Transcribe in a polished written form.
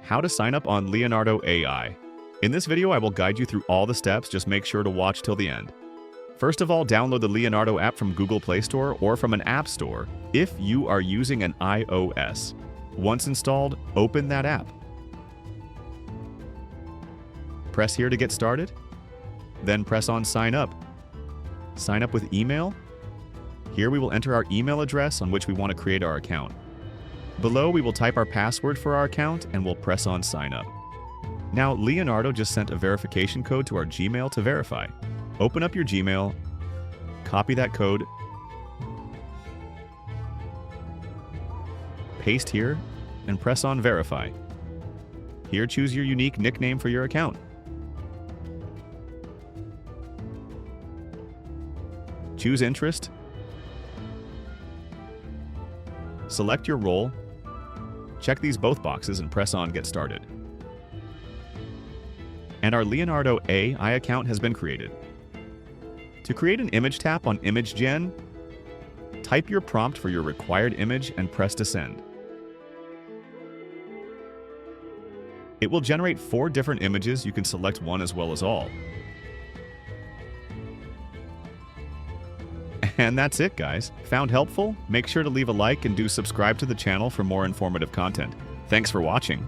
How to sign up on Leonardo AI. In this video, I will guide you through all the steps, just make sure to watch till the end. First of all, download the Leonardo app from Google Play Store or from an app store if you are using an iOS. Once installed, open that app. Press here to get started. Then press on Sign Up. Sign up with email. Here we will enter our email address on which we want to create our account. Below, we will type our password for our account and we'll press on Sign Up. Now, Leonardo just sent a verification code to our Gmail to verify. Open up your Gmail, copy that code, paste here, and press on Verify. Here, choose your unique nickname for your account. Choose interest. Select your role. Check these both boxes and press on Get Started. And our Leonardo AI account has been created. To create an image, tap on Image Gen, type your prompt for your required image and press to send. It will generate 4 different images. You can select one as well as all. And that's it, guys. Found helpful? Make sure to leave a like and do subscribe to the channel for more informative content. Thanks for watching.